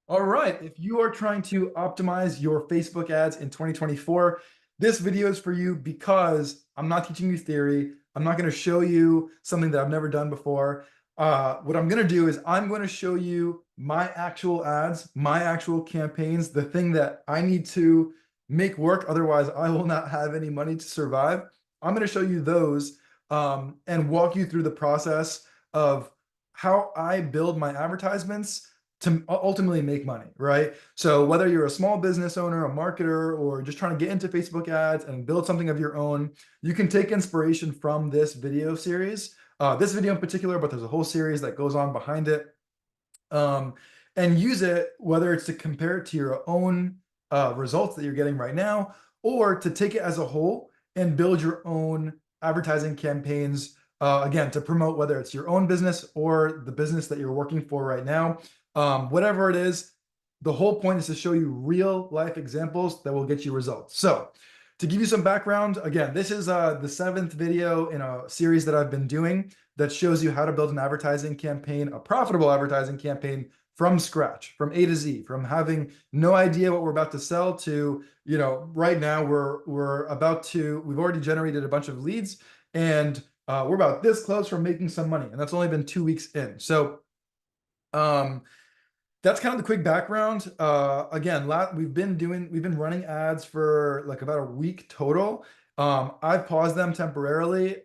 All right, if you are trying to optimize your Facebook ads in 2024, this video is for you because I'm not teaching you theory. I'm not going to show you something that I've never done before. What I'm going to do is I'm going to show you my actual ads, my actual campaigns, the thing that I need to make work. Otherwise, I will not have any money to survive. I'm going to show you those and walk you through the process of how I build my advertisements to ultimately make money, right? So whether you're a small business owner, a marketer, or just trying to get into Facebook ads and build something of your own, you can take inspiration from this video series, this video in particular, but there's a whole series that goes on behind it, um, and use it, whether it's to compare it to your own results that you're getting right now, or to take it as a whole and build your own advertising campaigns, again, to promote whether it's your own business or the business that you're working for right now. Whatever it is, the whole point is to show you real life examples that will get you results. So to give you some background, again, this is the 7th video in a series that I've been doing that shows you how to build an advertising campaign, a profitable advertising campaign from scratch, from A to Z, from having no idea what we're about to sell to, right now we've already generated a bunch of leads, and we're about this close from making some money, and that's only been 2 weeks in. So that's kind of the quick background. Again, we've been running ads for like about a week total. I've paused them temporarily,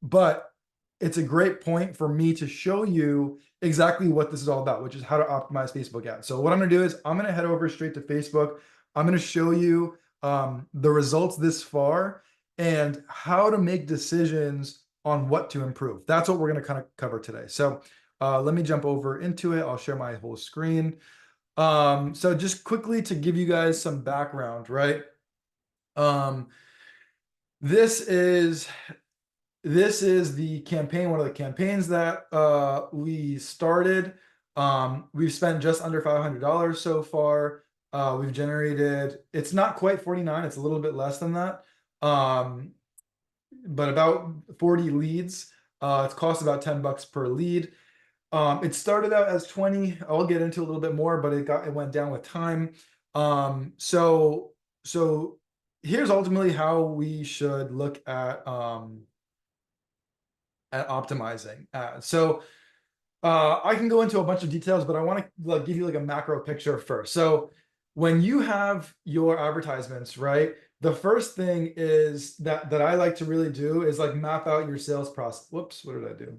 but it's a great point for me to show you exactly what this is all about, which is how to optimize Facebook ads. So what I'm going to do is I'm going to head over straight to Facebook. I'm going to show you the results this far and how to make decisions on what to improve. That's what we're going to kind of cover today. So let me jump over into it. I'll share my whole screen. So just quickly to give you guys some background, right? Um, this is the campaign, one of the campaigns that we started. We've spent just under $500 so far. We've generated, it's not quite 49, it's a little bit less than that. But about 40 leads. It's cost about $10 per lead. It started out as 20. I'll get into a little bit more, but it went down with time. So here's ultimately how we should look at optimizing. I can go into a bunch of details, but I want to give you like a macro picture first. So when you have your advertisements, right? The first thing is that I like to really do is like map out your sales process. Whoops, what did I do?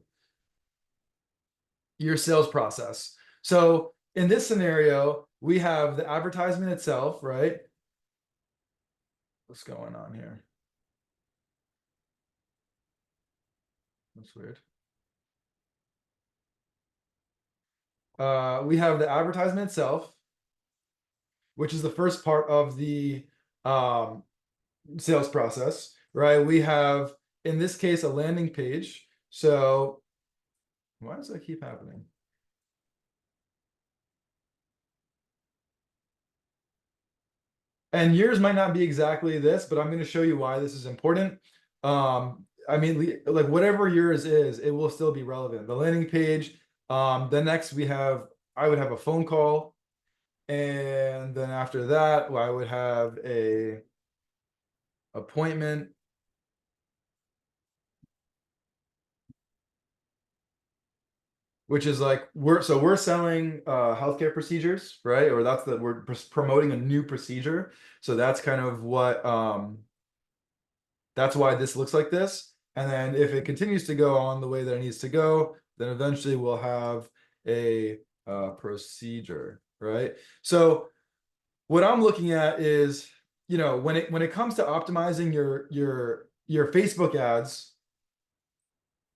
Your sales process. So in this scenario, we have the advertisement itself, right? What's going on here? That's weird. We have the advertisement itself, which is the first part of the sales process, right? We have, in this case, a landing page. So why does that keep happening? And yours might not be exactly this, but I'm going to show you why this is important. I mean, like whatever yours is, it will still be relevant. The landing page. Then next I would have a phone call. And then after that, I would have a appointment. Which is like we're selling healthcare procedures, right? Or we're promoting a new procedure. So that's kind of what that's why this looks like this. And then if it continues to go on the way that it needs to go, then eventually we'll have a procedure, right? So what I'm looking at is, when it comes to optimizing your Facebook ads,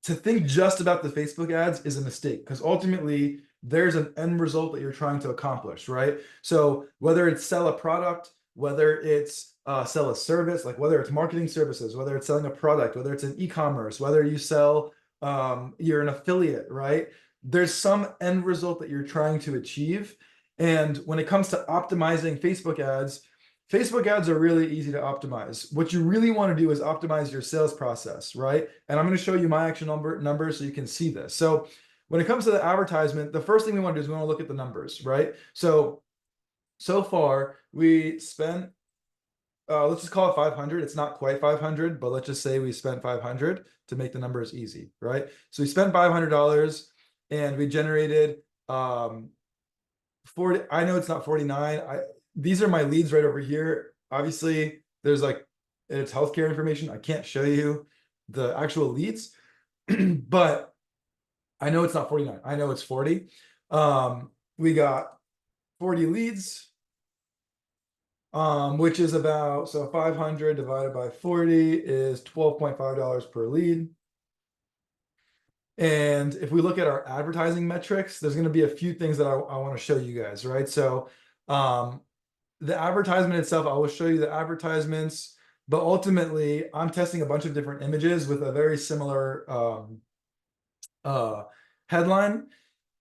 to think just about the Facebook ads is a mistake, because ultimately there's an end result that you're trying to accomplish, right? So whether it's sell a product, whether it's sell a service, like whether it's marketing services, whether it's selling a product, whether it's an e-commerce, whether you sell, you're an affiliate, right? There's some end result that you're trying to achieve. And when it comes to optimizing Facebook ads are really easy to optimize. What you really want to do is optimize your sales process, right? And I'm going to show you my actual numbers so you can see this. So when it comes to the advertisement, the first thing we want to do is we want to look at the numbers, right? So far we spent, let's just call it 500. It's not quite 500, but let's just say we spent 500 to make the numbers easy, right? So we spent $500 and we generated 40. I know it's not 49. These are my leads right over here. Obviously, there's like, it's healthcare information. I can't show you the actual leads, but I know it's not 49. I know it's 40. We got 40 leads, which is about, so 500 divided by 40 is $12.5 per lead. And if we look at our advertising metrics, there's going to be a few things that I want to show you guys, right? So the advertisement itself, I will show you the advertisements, but ultimately I'm testing a bunch of different images with a very similar headline.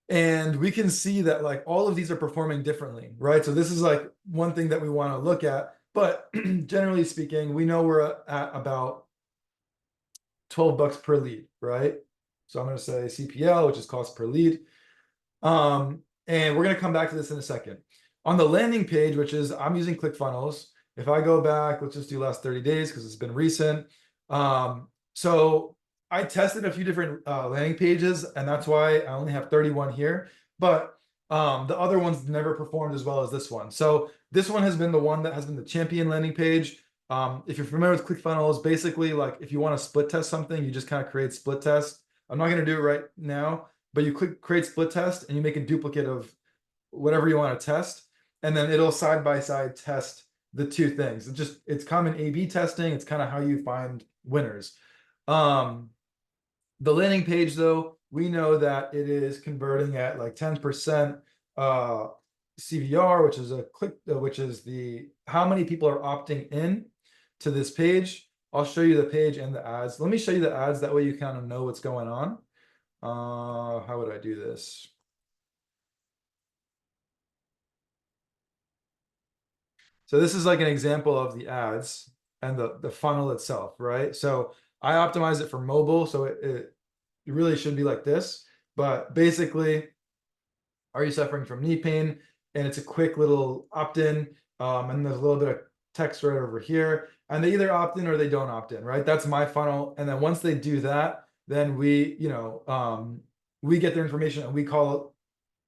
And we can see that like all of these are performing differently, right? So this is like one thing that we want to look at, but generally speaking, we know we're at about $12 per lead, right? So I'm going to say CPL, which is cost per lead. And we're going to come back to this in a second. On the landing page, which is, I'm using ClickFunnels. If I go back, let's just do last 30 days because it's been recent. So I tested a few different landing pages, and that's why I only have 31 here. But the other ones never performed as well as this one. So this one has been the one that has been the champion landing page. If you're familiar with ClickFunnels, basically like if you want to split test something, you just kind of create split test. I'm not going to do it right now, but you click create split test and you make a duplicate of whatever you want to test, and then it'll side by side test the two things. It's common A/B testing. It's kind of how you find winners. The landing page though, we know that it is converting at like 10% CVR, which is which is the how many people are opting in to this page. I'll show you the page and the ads. Let me show you the ads. That way you kind of know what's going on. How would I do this? So this is like an example of the ads and the funnel itself, right? So I optimize it for mobile, so it really should be like this. But basically, are you suffering from knee pain? And it's a quick little opt-in, and there's a little bit of text right over here. And they either opt in or they don't opt in, right? That's my funnel. And then once they do that, then we, we get their information and we call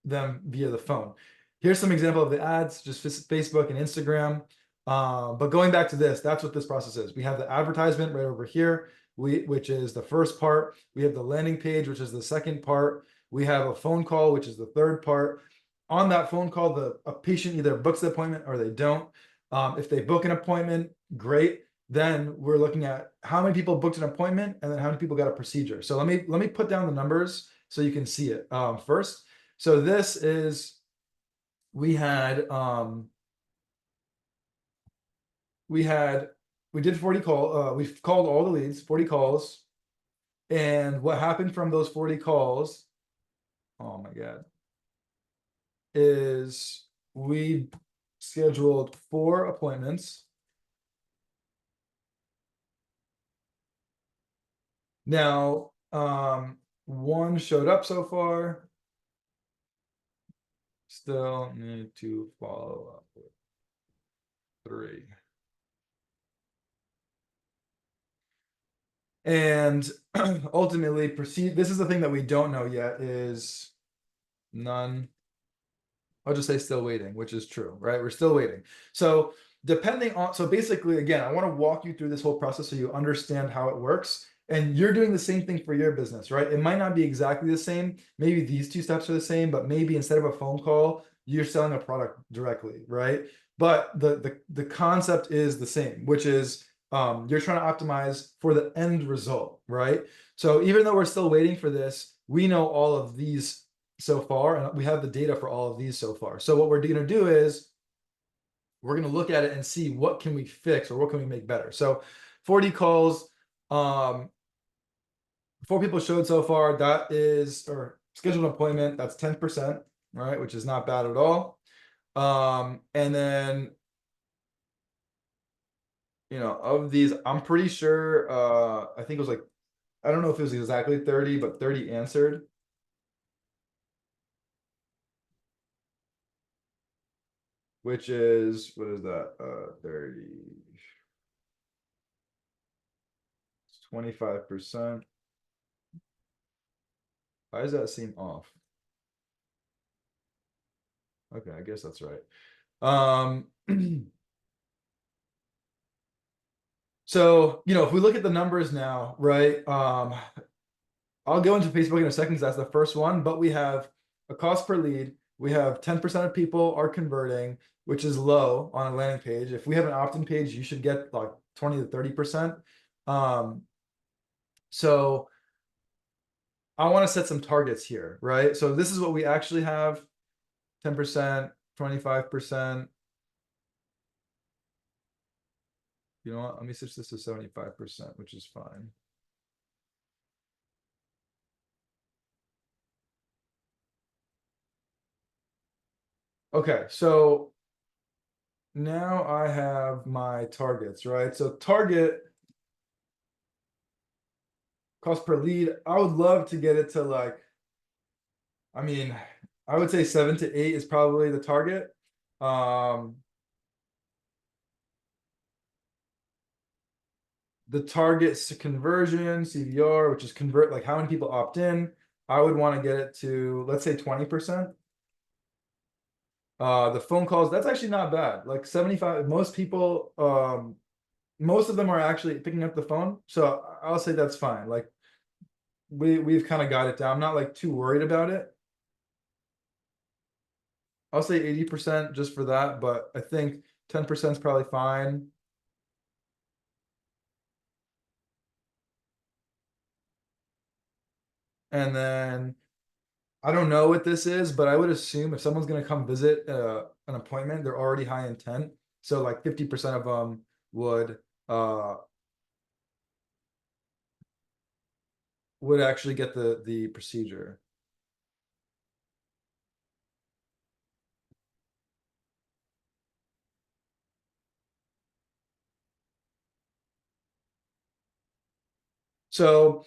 them via the phone. Here's some example of the ads, just Facebook and Instagram. But going back to this, that's what this process is. We have the advertisement right over here, which is the first part. We have the landing page, which is the second part. We have a phone call, which is the third part. On that phone call, a patient either books the appointment or they don't. If they book an appointment, great. Then we're looking at how many people booked an appointment and then how many people got a procedure. So let me put down the numbers so you can see it first. So this is, we did 40 call, we've called all the leads, 40 calls. And what happened from those 40 calls, oh my God, is we scheduled 4 appointments. Now, 1 showed up so far. Still need to follow up with 3. And ultimately proceed. This is the thing that we don't know yet is none. I'll just say still waiting, which is true, right? We're still waiting. So depending on, so basically, again, I want to walk you through this whole process so you understand how it works. And you're doing the same thing for your business, right? It might not be exactly the same. Maybe these 2 steps are the same, but maybe instead of a phone call, you're selling a product directly, right? But the concept is the same, which is you're trying to optimize for the end result, right? So even though we're still waiting for this, we know all of these so far, and we have the data for all of these so far. So what we're going to do is we're going to look at it and see what can we fix or what can we make better. So 40 calls, 4 people showed so far. That is, or scheduled appointment, that's 10%, right? Which is not bad at all. And then, of these, I'm pretty sure, I think it was like, I don't know if it was exactly 30, but 30 answered. which is, what is that? 30, 25%. Why does that seem off? Okay, I guess that's right. So, if we look at the numbers now, right? I'll go into Facebook in a second because that's the first one, but we have a cost per lead. We have 10% of people are converting, which is low on a landing page. If we have an opt-in page, you should get like 20 to 30%. So I want to set some targets here, right? So this is what we actually have: 10%, 25%. You know what? Let me switch this to 75%, which is fine. Okay, so now I have my targets, right? So target cost per lead, I would love to get it to like, I mean, I would say 7 to 8 is probably the target. The target's conversion, CVR, which is convert, like how many people opt in. I would want to get it to, let's say 20%. The phone calls, that's actually not bad. Like 75, most people, most of them are actually picking up the phone. So I'll say that's fine. Like we've kind of got it down. I'm not like too worried about it. I'll say 80% just for that, but I think 10% is probably fine. And then I don't know what this is, but I would assume if someone's going to come visit an appointment, they're already high intent. So like 50% of them uh would actually get the procedure. So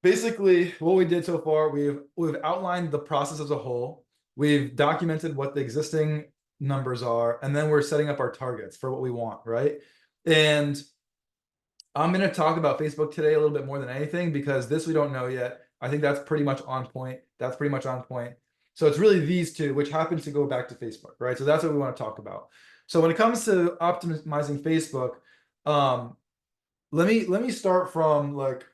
basically what we did so far, we've outlined the process as a whole. We've documented what the existing numbers are, and then we're setting up our targets for what we want, right? And I'm going to talk about Facebook today a little bit more than anything because this we don't know yet. I think that's pretty much on point. That's pretty much on point. So it's really these two, which happens to go back to Facebook, right? So that's what we want to talk about. So when it comes to optimizing Facebook, let me start from like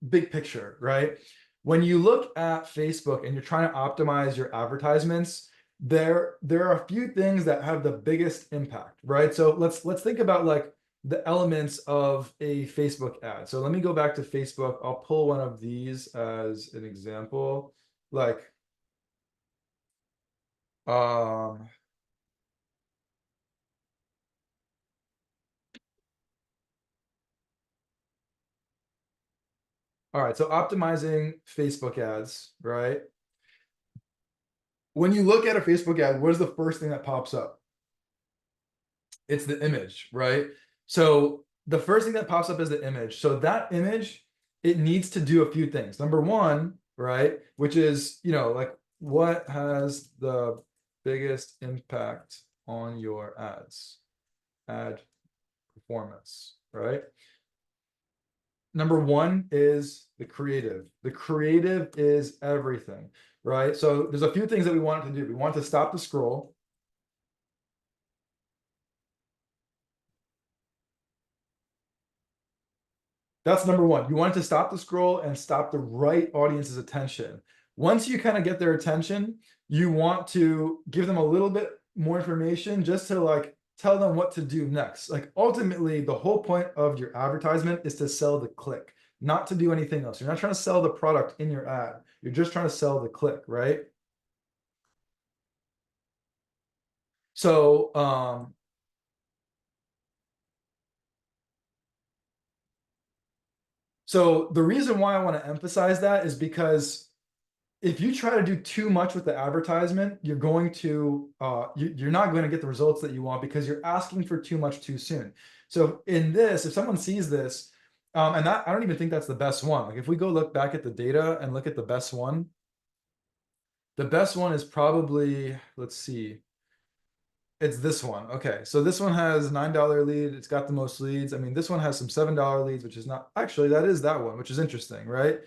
big picture, right? When you look at Facebook and you're trying to optimize your advertisements, there are a few things that have the biggest impact, right? So let's think about like the elements of a Facebook ad. So let me go back to Facebook. I'll pull one of these as an example. Like, um, all right, so optimizing Facebook ads, right? When you look at a Facebook ad, what is the first thing that pops up? It's the image, right? So the first thing that pops up is the image. So that image, it needs to do a few things. Number one, right, which is, like what has the biggest impact on your ad performance, right? Number one is the creative. The creative is everything, right? So there's a few things that we want it to do. We want to stop the scroll. That's number one. You want to stop the scroll and stop the right audience's attention. Once you kind of get their attention, you want to give them a little bit more information just to like tell them what to do next. Like ultimately, the whole point of your advertisement is to sell the click, not to do anything else. You're not trying to sell the product in your ad. You're just trying to sell the click, right? So, so the reason why I want to emphasize that is because if you try to do too much with the advertisement, you're going to you're not going to get the results that you want because you're asking for too much too soon. So in this, if someone sees this, and that I don't even think that's the best one. Like if we go look back at the data and look at the best one is probably, let's see, It's this one. Okay, so this one has $9 lead. It's got the most leads. I mean, this one has some $7 leads, which is not actually, that is that one, which is interesting, right?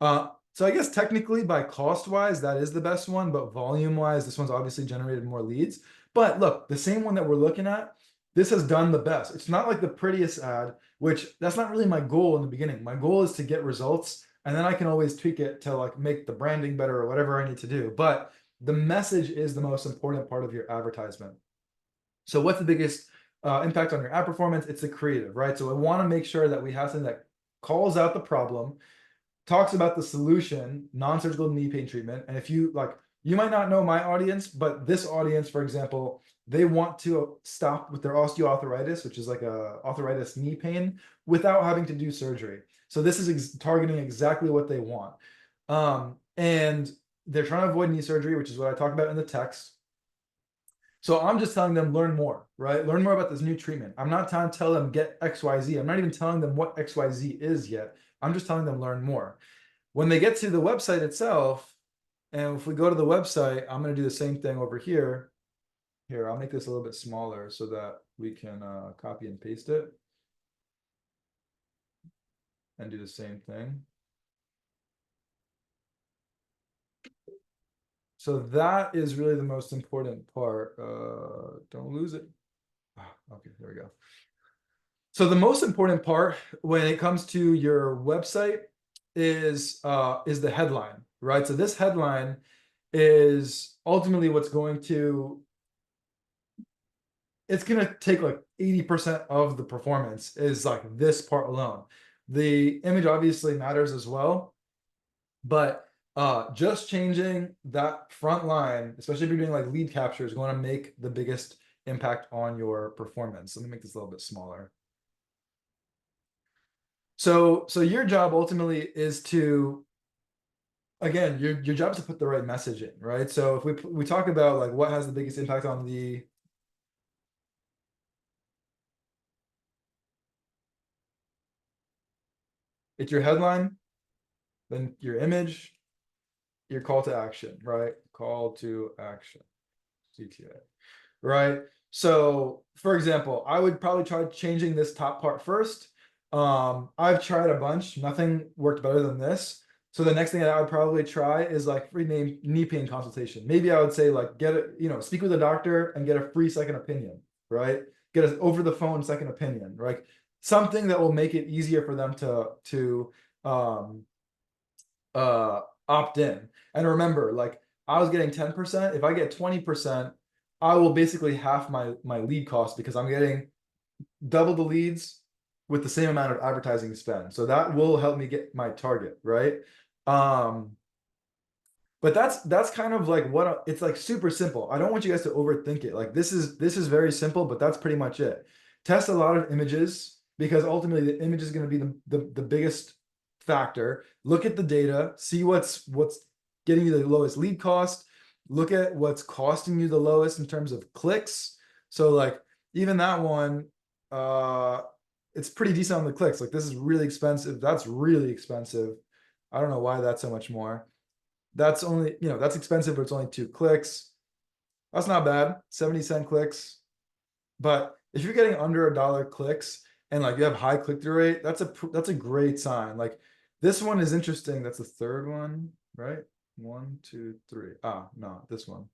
So I guess technically by cost wise, that is the best one, but volume wise, this one's obviously generated more leads. But look, the same one that we're looking at, this has done the best. It's not like the prettiest ad, which that's not really my goal in the beginning. My goal is to get results, and then I can always tweak it to like make the branding better or whatever I need to do. But the message is the most important part of your advertisement. So what's the biggest impact on your ad performance? It's the creative, right? So I want to make sure that we have something that calls out the problem, talks about the solution, non-surgical knee pain treatment. And if you like, you might not know my audience, but this audience, for example, they want to stop with their osteoarthritis, which is like a arthritis knee pain, without having to do surgery. So this is targeting exactly what they want. And they're trying to avoid knee surgery, which is what I talk about in the text. So I'm just telling them, learn more, right? Learn more about this new treatment. I'm not trying to tell them get XYZ. I'm not even telling them what XYZ is yet. I'm just telling them learn more. When they get to the website itself, and if we go to the website, I'm going to do the same thing over here. Here, I'll make this a little bit smaller so that we can copy and paste it and do the same thing. So that is really the most important part. Don't lose it. Okay, there we go. So the most important part when it comes to your website is the headline, right? So this headline is ultimately what's going to, it's going to take like 80% of the performance is like this part alone. The image obviously matters as well, but just changing that front line, especially if you're doing like lead capture, is going to make the biggest impact on your performance. Let me make this a little bit smaller. So your job ultimately is to, again, your job is to put the right message in, right? So if we talk about like what has the biggest impact on the, it's your headline, then your image, your call to action, right? Call to action, CTA, right? So for example, I would probably try changing this top part first. I've tried a bunch, nothing worked better than this. So the next thing that I would probably try is like free knee pain consultation. Maybe I would say like get it, speak with a doctor and get a free second opinion, right? Get an over the phone second opinion, right? Something that will make it easier for them to opt in. And remember, like I was getting 10%. If I get 20%, I will basically half my lead cost because I'm getting double the leads with the same amount of advertising spend. So that will help me get my target, right? But that's kind of like what it's like, super simple. I don't want you guys to overthink it. Like this is very simple, but that's pretty much it. Test a lot of images because ultimately the image is going to be the biggest factor. Look at the data, see what's getting you the lowest lead cost. Look at what's costing you the lowest in terms of clicks. So like even that one, it's pretty decent on the clicks. Like this is really expensive. That's really expensive. I don't know why that's so much more. That's only, that's expensive, but it's only 2 clicks. That's not bad, 70-cent clicks. But if you're getting under $1 clicks and like you have high click-through rate, that's a great sign. Like this one is interesting. That's the third one, right? 1, 2, 3. No, this one.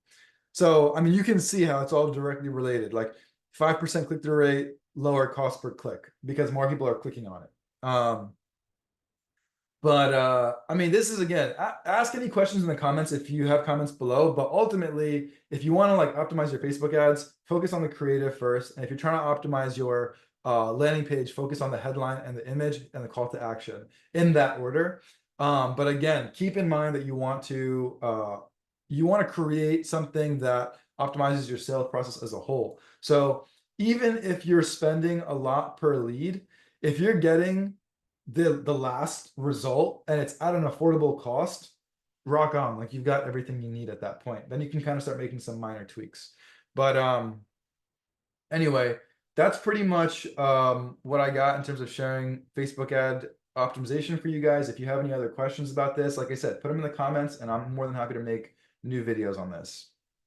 So, I mean, you can see how it's all directly related. Like 5% click-through rate, lower cost per click because more people are clicking on it. But I mean, this is again, ask any questions in the comments if you have comments below. But ultimately, if you want to like optimize your Facebook ads, focus on the creative first. And if you're trying to optimize your landing page, focus on the headline and the image and the call to action in that order. But again, keep in mind that you want to create something that optimizes your sales process as a whole. So even if you're spending a lot per lead, if you're getting the last result and it's at an affordable cost, rock on. Like you've got everything you need at that point. Then you can kind of start making some minor tweaks. But anyway, that's pretty much what I got in terms of sharing Facebook ad optimization for you guys. If you have any other questions about this, like I said, put them in the comments and I'm more than happy to make new videos on this.